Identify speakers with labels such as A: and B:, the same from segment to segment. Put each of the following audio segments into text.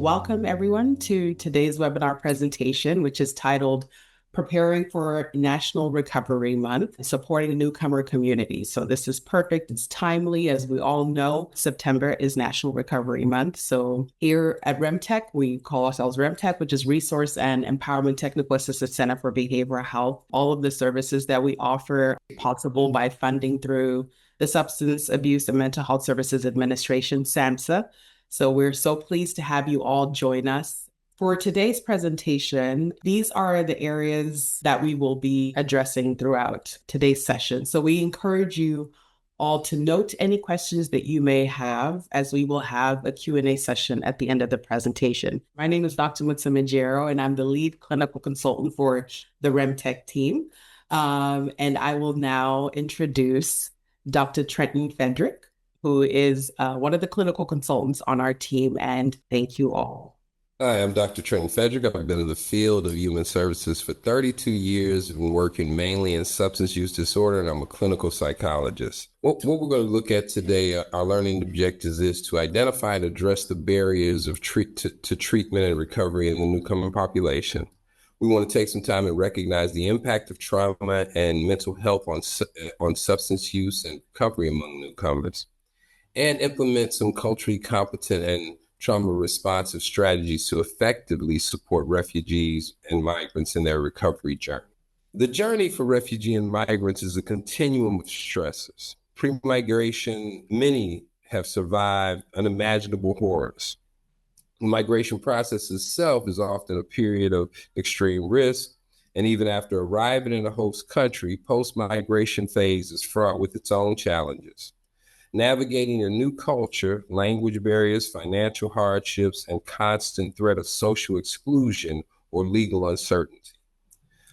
A: Welcome everyone to today's webinar presentation, which is titled Preparing for National Recovery Month, Supporting Newcomer Communities. So this is perfect. It's timely. As we all know, September is National Recovery Month. So here at RMTAC, we call ourselves RMTAC, which is Resource and Empowerment Technical Assistance Center for Behavioral Health. All of the services that we offer are possible by funding through the Substance Abuse and Mental Health Services Administration, SAMHSA. So we're so pleased to have you all join us. For today's presentation, these are the areas that we will be addressing throughout today's session. So we encourage you all to note any questions that you may have, as we will have a Q&A session at the end of the presentation. My name is Dr. Mutsa Manjero, and I'm the lead clinical consultant for the RMTAC team. And I will now introduce Dr. Trenton Fedrick, who is one of the clinical consultants on our team, and thank you all.
B: Hi, I'm Dr. Trenton Fedrick. I've been in the field of human services for 32 years and working mainly in substance use disorder, and I'm a clinical psychologist. What we're going to look at today, our learning objectives is to identify and address the barriers of to treatment and recovery in the newcomer population. We want to take some time and recognize the impact of trauma and mental health on substance use and recovery among newcomers, and implement some culturally competent and trauma responsive strategies to effectively support refugees and migrants in their recovery journey. The journey for refugee and migrants is a continuum of stressors. Pre-migration, many have survived unimaginable horrors. The migration process itself is often a period of extreme risk, and even after arriving in a host country, post-migration phase is fraught with its own challenges. Navigating a new culture, language barriers, financial hardships, and constant threat of social exclusion or legal uncertainty,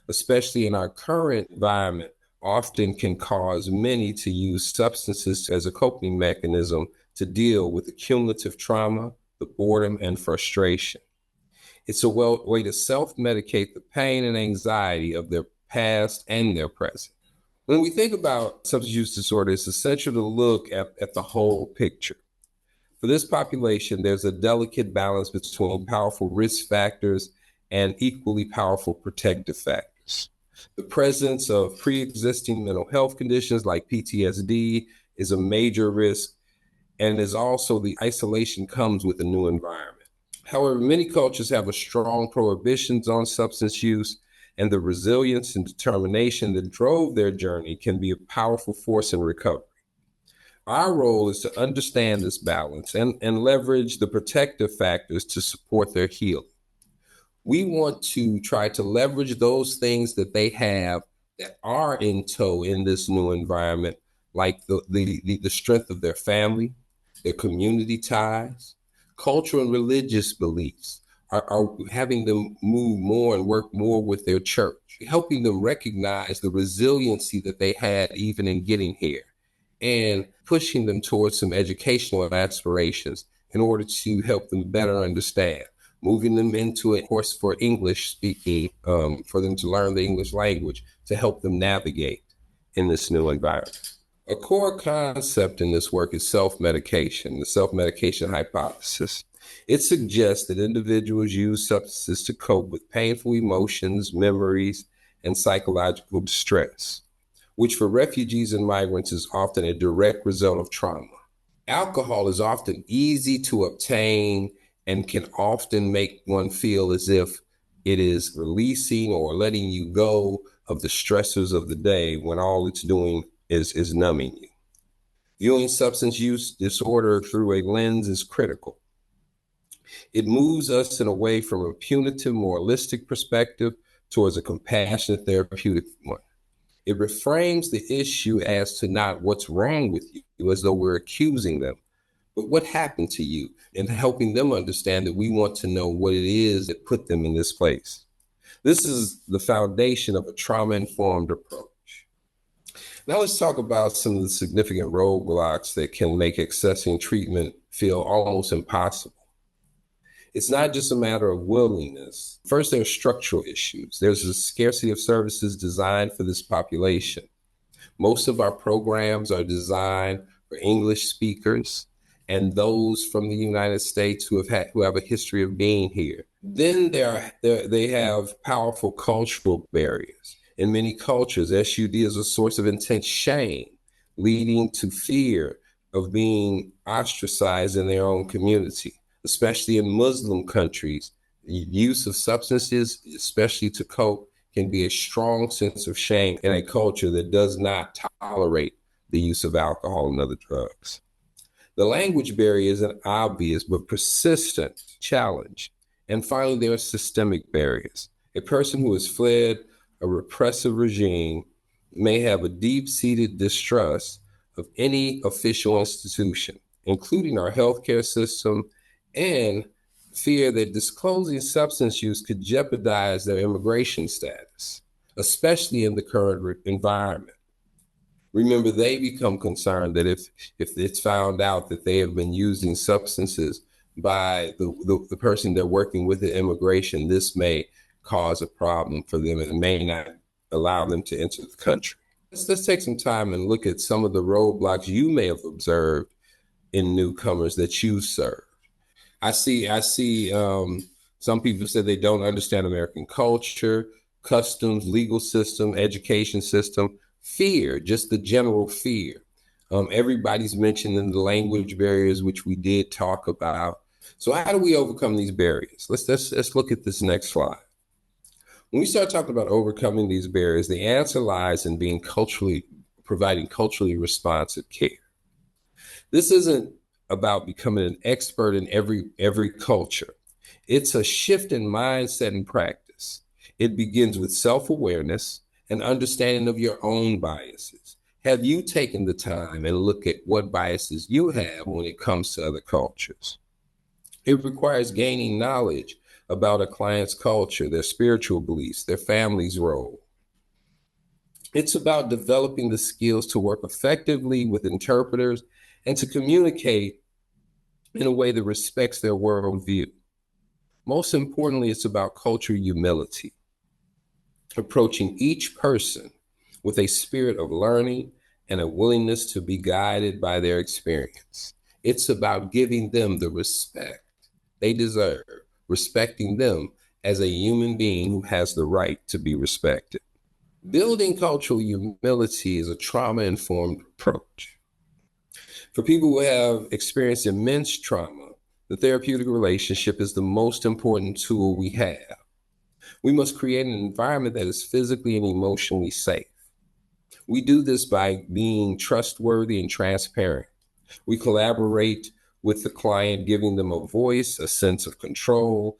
B: especially in our current environment, often can cause many to use substances as a coping mechanism to deal with the cumulative trauma, the boredom, and frustration. It's a way to self-medicate the pain and anxiety of their past and their present. When we think about substance use disorder, it's essential to look at the whole picture. For this population, there's a delicate balance between powerful risk factors and equally powerful protective factors. The presence of pre-existing mental health conditions like PTSD is a major risk, and is also the isolation comes with a new environment. However, many cultures have a strong prohibitions on substance use, and the resilience and determination that drove their journey can be a powerful force in recovery. Our role is to understand this balance and leverage the protective factors to support their healing. We want to try to leverage those things that they have that are in tow in this new environment, like the strength of their family, their community ties, cultural and religious beliefs, are having them move more and work more with their church, helping them recognize the resiliency that they had even in getting here, and pushing them towards some educational aspirations in order to help them better understand, moving them into a course for English speaking, for them to learn the English language to help them navigate in this new environment. A core concept in this work is self-medication, the self-medication hypothesis. It suggests that individuals use substances to cope with painful emotions, memories, and psychological distress, which for refugees and migrants is often a direct result of trauma. Alcohol is often easy to obtain and can often make one feel as if it is releasing or letting you go of the stressors of the day, when all it's doing is numbing you. Viewing substance use disorder through a lens is critical. It moves us in away from a punitive, moralistic perspective towards a compassionate, therapeutic one. It reframes the issue as to not what's wrong with you, as though we're accusing them, but what happened to you, and helping them understand that we want to know what it is that put them in this place. This is the foundation of a trauma-informed approach. Now let's talk about some of the significant roadblocks that can make accessing treatment feel almost impossible. It's not just a matter of willingness. First, there are structural issues. There's a scarcity of services designed for this population. Most of our programs are designed for English speakers, and those from the United States who have a history of being here. Then they have powerful cultural barriers. In many cultures, SUD is a source of intense shame, leading to fear of being ostracized in their own community. Especially in Muslim countries, the use of substances, especially to cope, can be a strong sense of shame in a culture that does not tolerate the use of alcohol and other drugs. The language barrier is an obvious but persistent challenge. And finally, there are systemic barriers. A person who has fled a repressive regime may have a deep-seated distrust of any official institution, including our healthcare system, and fear that disclosing substance use could jeopardize their immigration status, especially in the current environment. Remember, they become concerned that if it's found out that they have been using substances by the person they're working with in immigration, this may cause a problem for them and may not allow them to enter the country. Let's take some time and look at some of the roadblocks you may have observed in newcomers that you serve. I see some people say they don't understand American culture, customs, legal system, education system, fear, just the general fear. Everybody's mentioning the language barriers, which we did talk about. So how do we overcome these barriers? Let's look at this next slide. When we start talking about overcoming these barriers, the answer lies in providing culturally responsive care. This isn't about becoming an expert in every culture. It's a shift in mindset and practice. It begins with self-awareness and understanding of your own biases. Have you taken the time and look at what biases you have when it comes to other cultures? It requires gaining knowledge about a client's culture, their spiritual beliefs, their family's role. It's about developing the skills to work effectively with interpreters and to communicate in a way that respects their worldview. Most importantly, it's about cultural humility, approaching each person with a spirit of learning and a willingness to be guided by their experience. It's about giving them the respect they deserve, respecting them as a human being who has the right to be respected. Building cultural humility is a trauma-informed approach. For people who have experienced immense trauma, the therapeutic relationship is the most important tool we have. We must create an environment that is physically and emotionally safe. We do this by being trustworthy and transparent. We collaborate with the client, giving them a voice, a sense of control,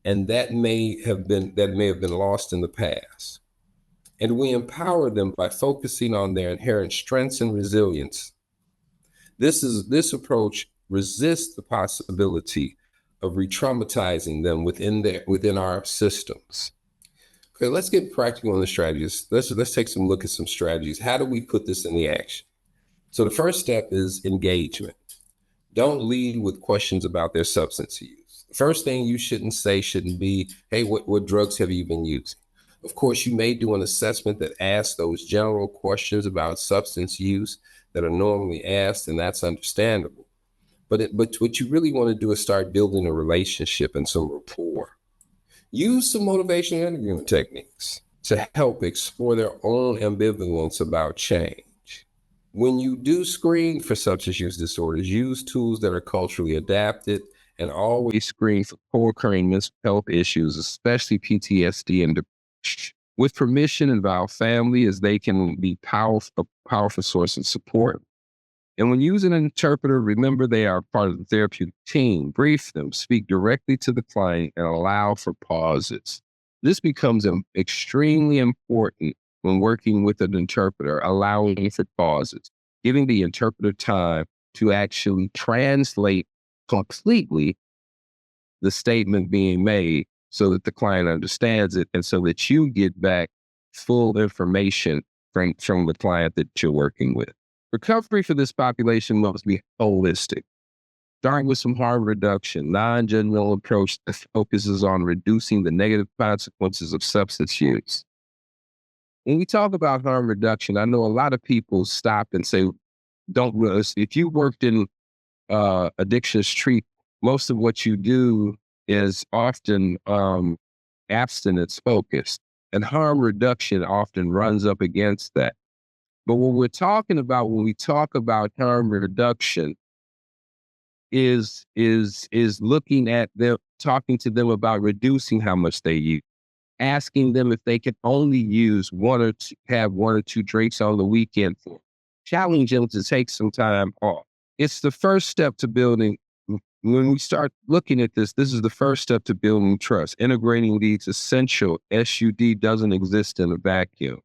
B: and that may have been lost in the past. And we empower them by focusing on their inherent strengths and resilience. This approach resists the possibility of re-traumatizing them within our systems. Okay, let's get practical on the strategies. Let's take some look at some strategies. How do we put this into action? So the first step is engagement. Don't lead with questions about their substance use. The first thing you shouldn't be, hey, what drugs have you been using? Of course, you may do an assessment that asks those general questions about substance use that are normally asked, and that's understandable. But what you really want to do is start building a relationship and some rapport. Use some motivational interviewing techniques to help explore their own ambivalence about change. When you do screen for substance use disorders, use tools that are culturally adapted and always screen for co-occurring mental health issues, especially PTSD and depression. With permission, involve family as they can be a powerful source of support. And when using an interpreter, remember they are part of the therapeutic team. Brief them, speak directly to the client, and allow for pauses. This becomes extremely important when working with an interpreter, allowing for pauses, giving the interpreter time to actually translate completely the statement being made so that the client understands it and so that you get back full information from the client that you're working with. Recovery for this population must be holistic. Starting with some harm reduction, non-judgmental approach that focuses on reducing the negative consequences of substance use. When we talk about harm reduction, I know a lot of people stop and say, if you worked in
C: addictions treat, most of what you do is often abstinence focused, and harm reduction often runs up against that. But what we're talking about when we talk about harm reduction is looking at them, talking to them about reducing how much they use, asking them if they can only use have one or two drinks on the weekend, for challenge them to take some time off. It's the first step to building. When we start looking at this is the first step to building trust. Integrating these essential SUD doesn't exist in a vacuum.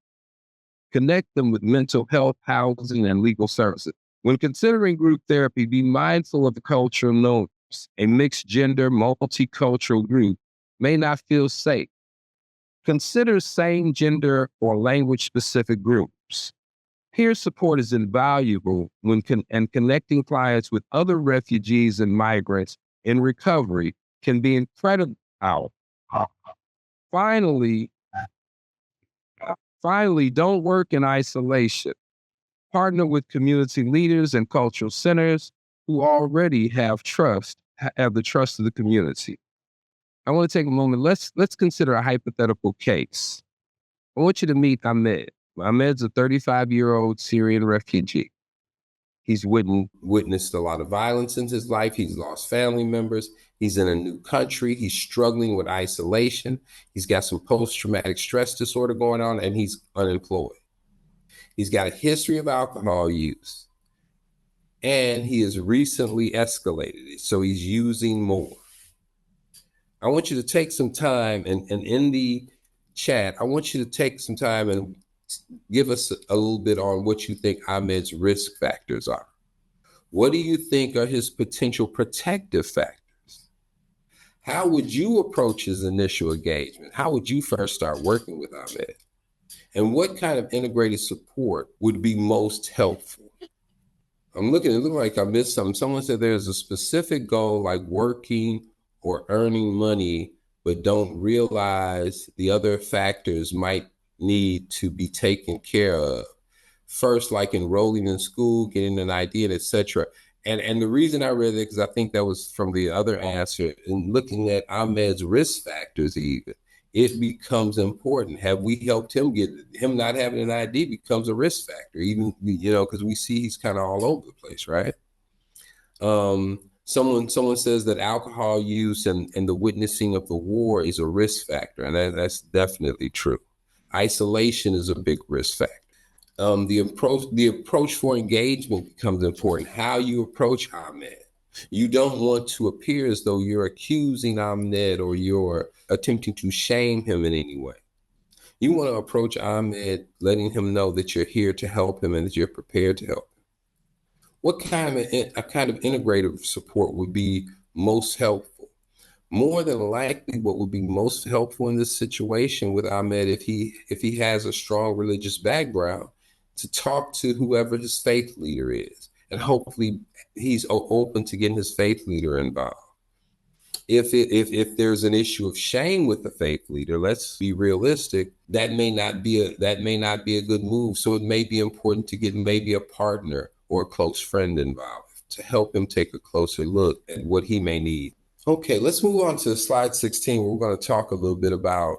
C: Connect them with mental health, housing, and legal services. When considering group therapy, be mindful of the cultural norms. A mixed gender, multicultural group may not feel safe. Consider same gender or language specific groups. Peer support is invaluable when connecting clients with other refugees and migrants in recovery can be incredible. Finally, don't work in isolation. Partner with community leaders and cultural centers who already have the trust of the community. I want to take a moment. Let's consider a hypothetical case. I want you to meet Ahmed. Ahmed's a 35-year-old Syrian refugee. He's
B: Witnessed a lot of violence in his life. He's lost family members. He's in a new country. He's struggling with isolation. He's got some post-traumatic stress disorder going on, and he's unemployed. He's got a history of alcohol use, and he has recently escalated it, so he's using more. I want you to take some time, and in the chat, I want you to take some time and give us a little bit on what you think Ahmed's risk factors are. What do you think are his potential protective factors? How would you approach his initial engagement? How would you first start working with Ahmed? And what kind of integrated support would be most helpful? I'm looking, it looks like I missed something. Someone said there's a specific goal like working or earning money, but don't realize the other factors might need to be taken care of. First, like enrolling in school, getting an ID, and etc. And the reason I read it, because I think that was from the other answer, and looking at Ahmed's risk factors even, it becomes important. Have we helped him get, him not having an ID becomes a risk factor, even, because we see he's kind of all over the place, right? Someone says that alcohol use and the witnessing of the war is a risk factor, and that's definitely true. Isolation is a big risk factor. The approach for engagement becomes important. How you approach Ahmed. You don't want to appear as though you're accusing Ahmed or you're attempting to shame him in any way. You want to approach Ahmed letting him know that you're here to help him and that you're prepared to help him. What kind of integrative support would be most helpful? More than likely, what would be most helpful in this situation with Ahmed, if he has a strong religious background, to talk to whoever his faith leader is. And hopefully he's open to getting his faith leader involved. If there's an issue of shame with the faith leader, let's be realistic, that may not be a good move. So it may be important to get maybe a partner or a close friend involved to help him take a closer look at what he may need. Okay, let's move on to slide 16, where we're going to talk a little bit about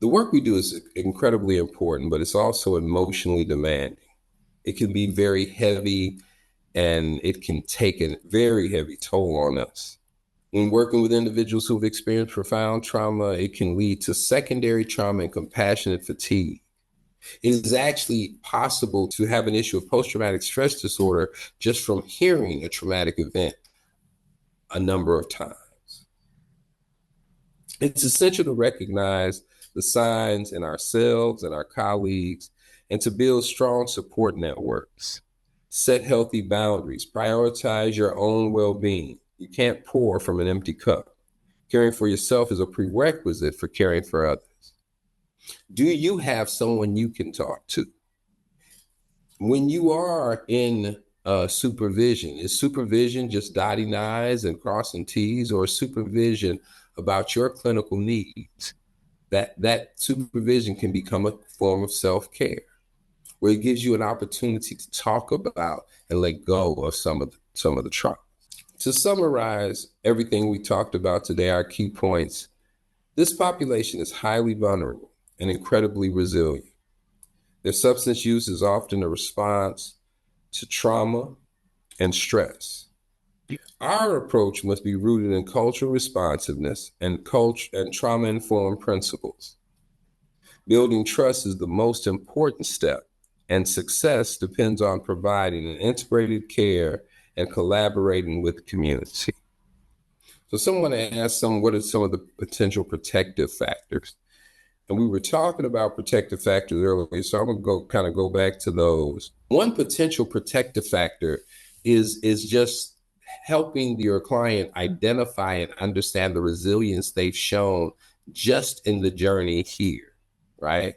B: the work we do is incredibly important, but it's also emotionally demanding. It can be very heavy, and it can take a very heavy toll on us. When working with individuals who've experienced profound trauma, it can lead to secondary trauma and compassionate fatigue. It is actually possible to have an issue of post-traumatic stress disorder just from hearing a traumatic event a number of times. It's essential to recognize the signs in ourselves and our colleagues, and to build strong support networks. Set healthy boundaries. Prioritize your own well-being. You can't pour from an empty cup. Caring for yourself is a prerequisite for caring for others. Do you have someone you can talk to? When you are in supervision, is supervision just dotting I's and crossing T's, or supervision about your clinical needs? That supervision can become a form of self-care. where it gives you an opportunity to talk about and let go of some of the trauma. To summarize everything we talked about today, our key points: this population is highly vulnerable and incredibly resilient. Their substance use is often a response to trauma and stress. Our approach must be rooted in cultural responsiveness and trauma-informed principles. Building trust is the most important step, and success depends on providing an integrated care and collaborating with the community. So someone asked what are some of the potential protective factors? And we were talking about protective factors earlier, so I'm gonna go back to those. One potential protective factor is just helping your client identify and understand the resilience they've shown just in the journey here, right?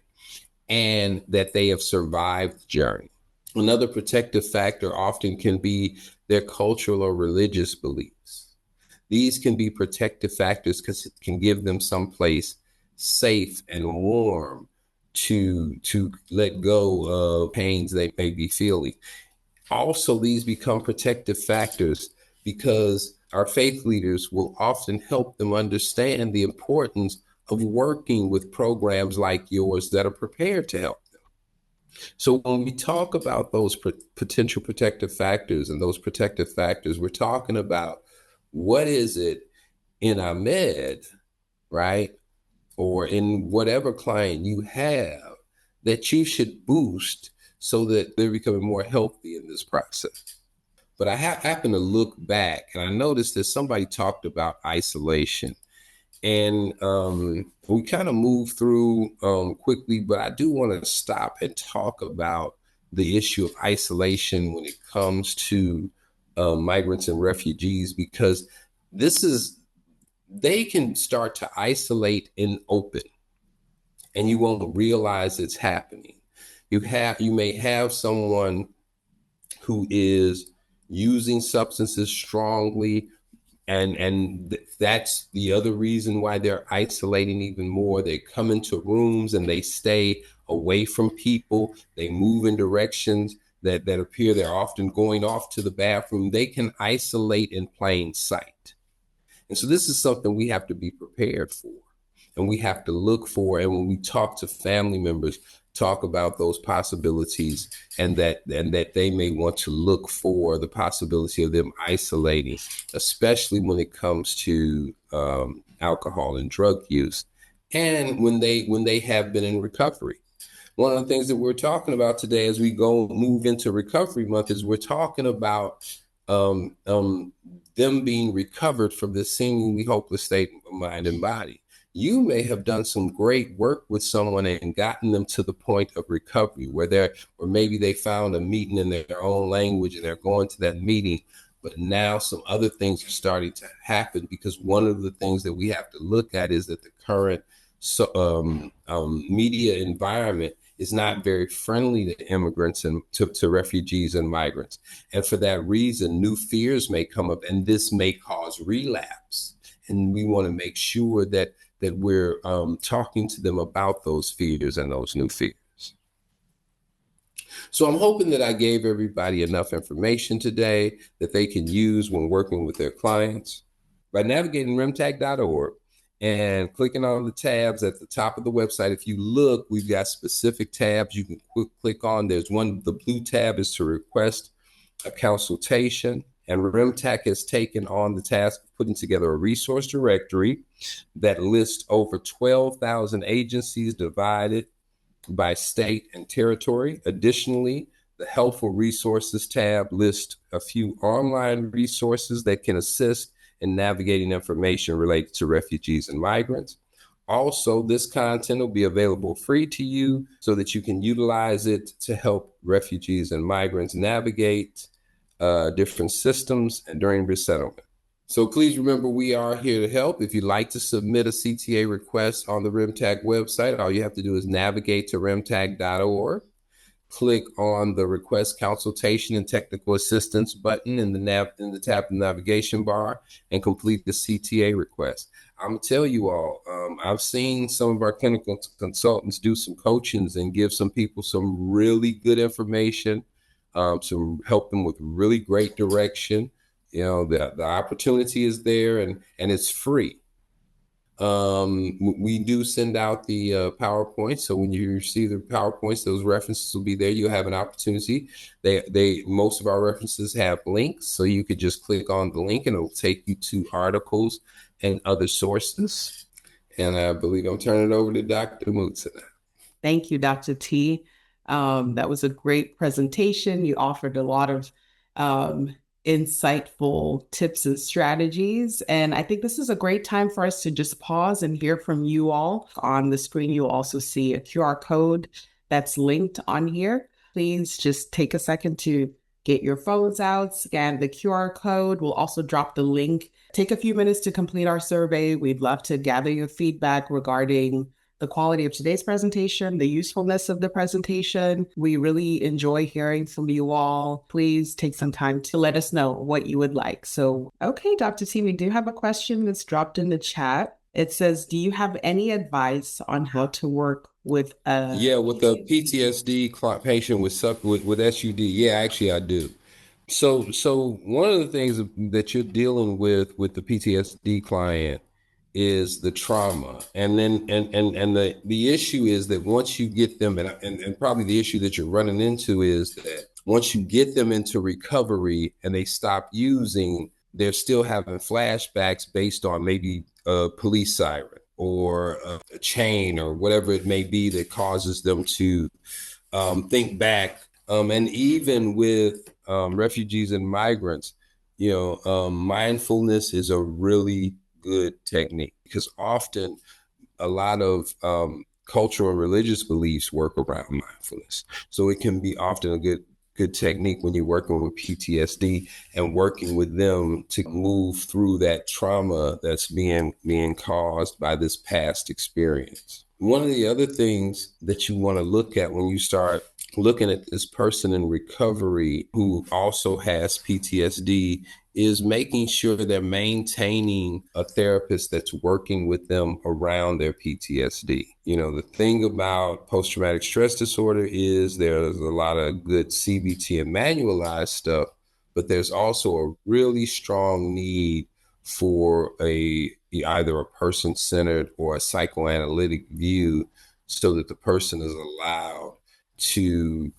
B: And that they have survived the journey. Another protective factor often can be their cultural or religious beliefs. These can be protective factors because it can give them someplace safe and warm to let go of pains they may be feeling. Also, these become protective factors because our faith leaders will often help them understand the importance of working with programs like yours that are prepared to help them. So when we talk about those potential protective factors and those protective factors, we're talking about what is it in Ahmed, right? Or in whatever client you have that you should boost so that they're becoming more healthy in this process. But I happen to look back and I noticed that somebody talked about isolation. And we kind of moved through quickly, but I do want to stop and talk about the issue of isolation when it comes to migrants and refugees, because they can start to isolate in open and you won't realize it's happening. You may have someone who is using substances strongly, and that's the other reason why they're isolating even more. They come into rooms and they stay away from people. They move in directions that appear they're often going off to the bathroom. They can isolate in plain sight. And so this is something we have to be prepared for and we have to look for. And when we talk to family members, talk about those possibilities and that they may want to look for the possibility of them isolating, especially when it comes to alcohol and drug use and when they have been in recovery. One of the things that we're talking about today as we move into Recovery Month is we're talking about them being recovered from this seemingly hopeless state of mind and body. You may have done some great work with someone and gotten them to the point of recovery or maybe they found a meeting in their own language and they're going to that meeting, but now some other things are starting to happen because one of the things that we have to look at is that the current media environment is not very friendly to immigrants and to refugees and migrants. And for that reason, new fears may come up and this may cause relapse. And we want to make sure that we're talking to them about those fears and those new fears. So I'm hoping that I gave everybody enough information today that they can use when working with their clients. By navigating RMTAC.org, and clicking on the tabs at the top of the website, if you look, we've got specific tabs you can click on. There's one, the blue tab is to request a consultation, and RMTAC has taken on the task of putting together a resource directory that lists over 12,000 agencies divided by state and territory. Additionally, the Helpful Resources tab lists a few online resources that can assist in navigating information related to refugees and migrants. Also, this content will be available free to you so that you can utilize it to help refugees and migrants navigate different systems and during resettlement. So please remember, we are here to help. If you'd like to submit a CTA request on the RMTAC website, all you have to do is navigate to RMTAC.org. click on the request consultation and technical assistance button in the tab navigation bar and complete the CTA request. I'm gonna tell you all, I've seen some of our clinical consultants do some coachings and give some people some really good information, to help them with really great direction. You know, the opportunity is there, and it's free. We do send out the PowerPoint. So when you receive the PowerPoints, those references will be there. You'll have an opportunity. Most of our references have links, so you could just click on the link and it'll take you to articles and other sources. And I believe I'm turning it over to Dr. Moots.
A: Thank you, Dr. T. That was a great presentation. You offered a lot of insightful tips and strategies. And I think this is a great time for us to just pause and hear from you all. On the screen, you'll also see a QR code that's linked on here. Please just take a second to get your phones out, scan the QR code. We'll also drop the link. Take a few minutes to complete our survey. We'd love to gather your feedback regarding the quality of today's presentation, the usefulness of the presentation. We really enjoy hearing from you all. Please take some time to let us know what you would like. So, okay, Dr. T, we do have a question that's dropped in the chat. It says, do you have any advice on how to work with
B: with a PTSD patient with SUD? Yeah, actually I do. So one of the things that you're dealing with the PTSD client is the trauma. And then the issue is that once you get them, and probably the issue that you're running into is that once you get them into recovery and they stop using, they're still having flashbacks based on maybe a police siren or a chain or whatever it may be that causes them to think back. And even with refugees and migrants, mindfulness is a really good technique, because often a lot of cultural and religious beliefs work around mindfulness. So it can be often a good technique when you're working with PTSD and working with them to move through that trauma that's being caused by this past experience. One of the other things that you want to look at when you start looking at this person in recovery who also has PTSD is making sure they're maintaining a therapist that's working with them around their PTSD. The thing about post-traumatic stress disorder is there's a lot of good CBT and manualized stuff, but there's also a really strong need for either a person-centered or a psychoanalytic view, so that the person is allowed to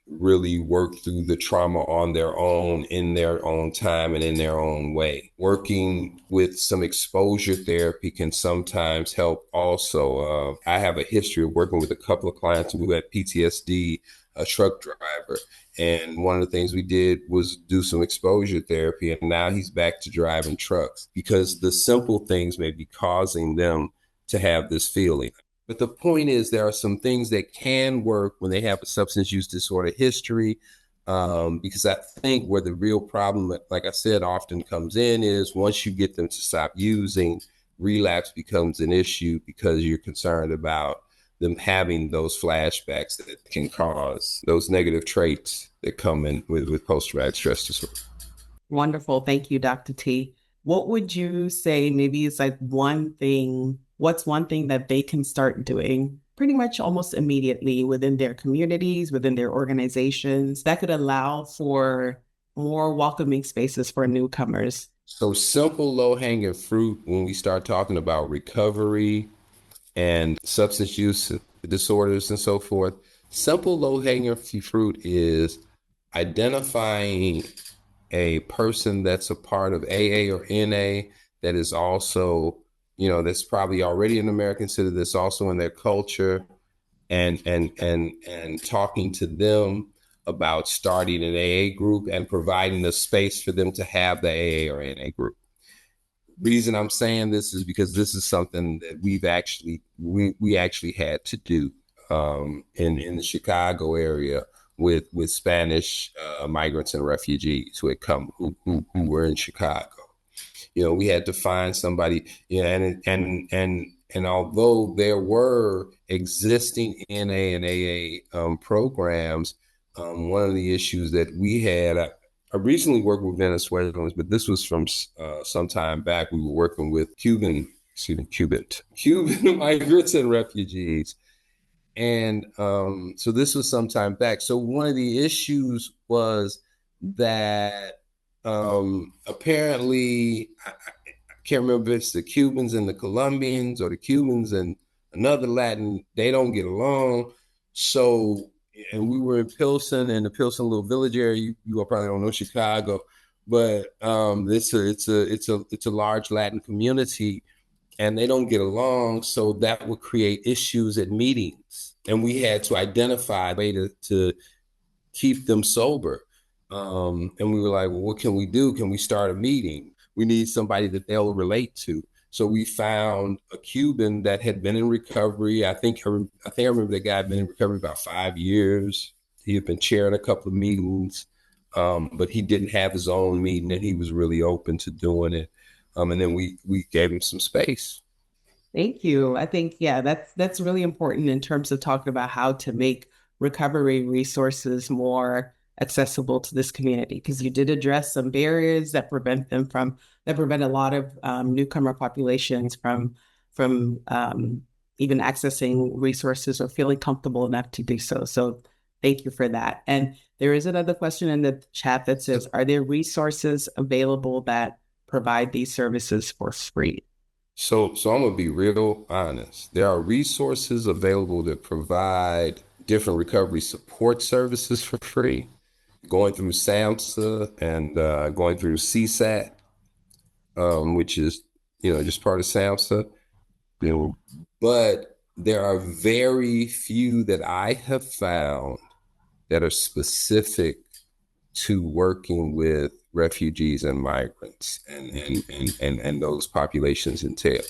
B: really work through the trauma on their own, in their own time and in their own way. Working with some exposure therapy can sometimes help also. I have a history of working with a couple of clients who had PTSD, a truck driver. And one of the things we did was do some exposure therapy. And now he's back to driving trucks, because the simple things may be causing them to have this feeling. But the point is, there are some things that can work when they have a substance use disorder history, because I think where the real problem, like I said, often comes in is once you get them to stop using, relapse becomes an issue, because you're concerned about them having those flashbacks that can cause those negative traits that come in with post-traumatic stress disorder.
A: Wonderful. Thank you, Dr. T. What would you say maybe is like what's one thing that they can start doing pretty much almost immediately within their communities, within their organizations, that could allow for more welcoming spaces for newcomers?
B: So simple, low-hanging fruit when we start talking about recovery and substance use disorders and so forth. Simple, low-hanging fruit is identifying a person that's a part of AA or NA that is also, that's probably already an American citizen, that's also in their culture, and talking to them about starting an AA group and providing the space for them to have the AA or NA group. Reason I'm saying this is because this is something that we actually had to do in the Chicago area with Spanish migrants and refugees who had come, who and we had to find somebody, and And although there were existing NA and AA programs, one of the issues that we had, I recently worked with Venezuelans, but this was from some time back. We were working with Cuban migrants and refugees. And so this was some time back. So one of the issues was that apparently, I can't remember if it's the Cubans and the Colombians or the Cubans and another Latin, they don't get along. So, and we were in Pilsen, in the Pilsen little village area. You all probably don't know Chicago, but it's a large Latin community, and they don't get along. So that would create issues at meetings, and we had to identify a way to keep them sober. And we were like, well, what can we do? Can we start a meeting? We need somebody that they'll relate to. So we found a Cuban that had been in recovery. I think I remember the guy had been in recovery about 5 years. He had been chairing a couple of meetings, but he didn't have his own meeting, and he was really open to doing it. And then we gave him some space.
A: Thank you. I think, yeah, that's really important in terms of talking about how to make recovery resources more accessible to this community, because you did address some barriers that prevent a lot of newcomer populations from even accessing resources or feeling comfortable enough to do so. So thank you for that. And there is another question in the chat that says, are there resources available that provide these services for free?
B: So I'm gonna be real honest. There are resources available that provide different recovery support services for free, going through SAMHSA and going through CSAT, which is, just part of SAMHSA. But there are very few that I have found that are specific to working with refugees and migrants and those populations entail.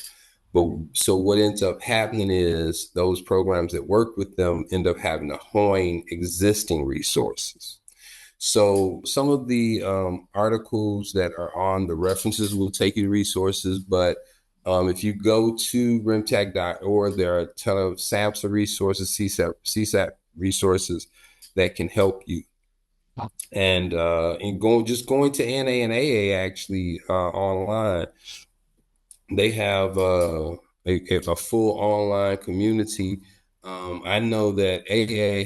B: But so what ends up happening is those programs that work with them end up having to hone existing resources. So some of the articles that are on the references will take you to resources, but if you go to RMTAC.org, there are a ton of SAMHSA resources, CSAT resources that can help you. And going to NA and AA actually online, they have a full online community. I know that AA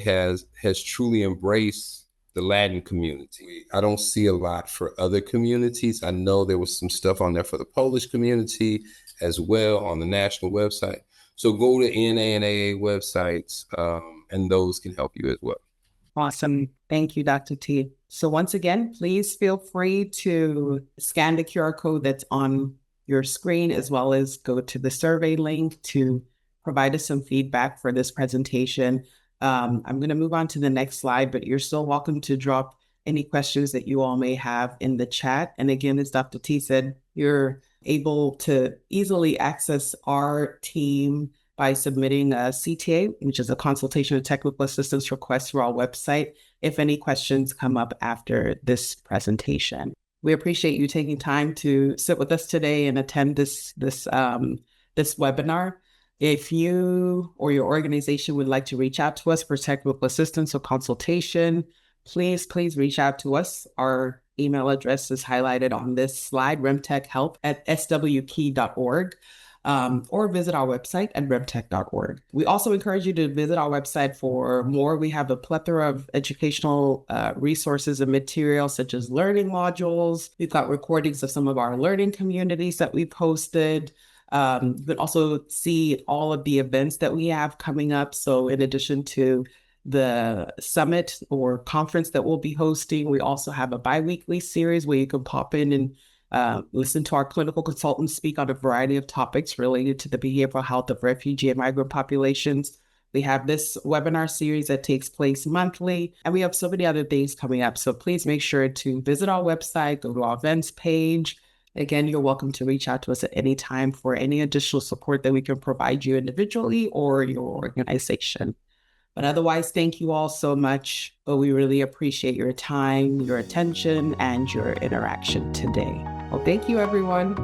B: has truly embraced the Latin community. I don't see a lot for other communities. I know there was some stuff on there for the Polish community as well on the national website. So go to NA and AA websites, and those can help you as well.
A: Awesome. Thank you, Dr. T. So once again, please feel free to scan the QR code that's on your screen, as well as go to the survey link to provide us some feedback for this presentation. I'm going to move on to the next slide, but you're still welcome to drop any questions that you all may have in the chat. And again, as Dr. T said, you're able to easily access our team by submitting a CTA, which is a consultation and technical assistance request through our website, if any questions come up after this presentation. We appreciate you taking time to sit with us today and attend this webinar. If you or your organization would like to reach out to us for technical assistance or consultation, please reach out to us. Our email address is highlighted on this slide, remtechhelp@swkey.org. Or visit our website at remtech.org. We also encourage you to visit our website for more. We have a plethora of educational resources and materials, such as learning modules. We've got recordings of some of our learning communities that we've hosted. You can also see all of the events that we have coming up. So in addition to the summit or conference that we'll be hosting, we also have a bi-weekly series where you can pop in and listen to our clinical consultants speak on a variety of topics related to the behavioral health of refugee and migrant populations. We have this webinar series that takes place monthly, and we have so many other things coming up. So please make sure to visit our website, go to our events page. Again, you're welcome to reach out to us at any time for any additional support that we can provide you individually or your organization. But otherwise, thank you all so much. But we really appreciate your time, your attention, and your interaction today. Well, thank you, everyone.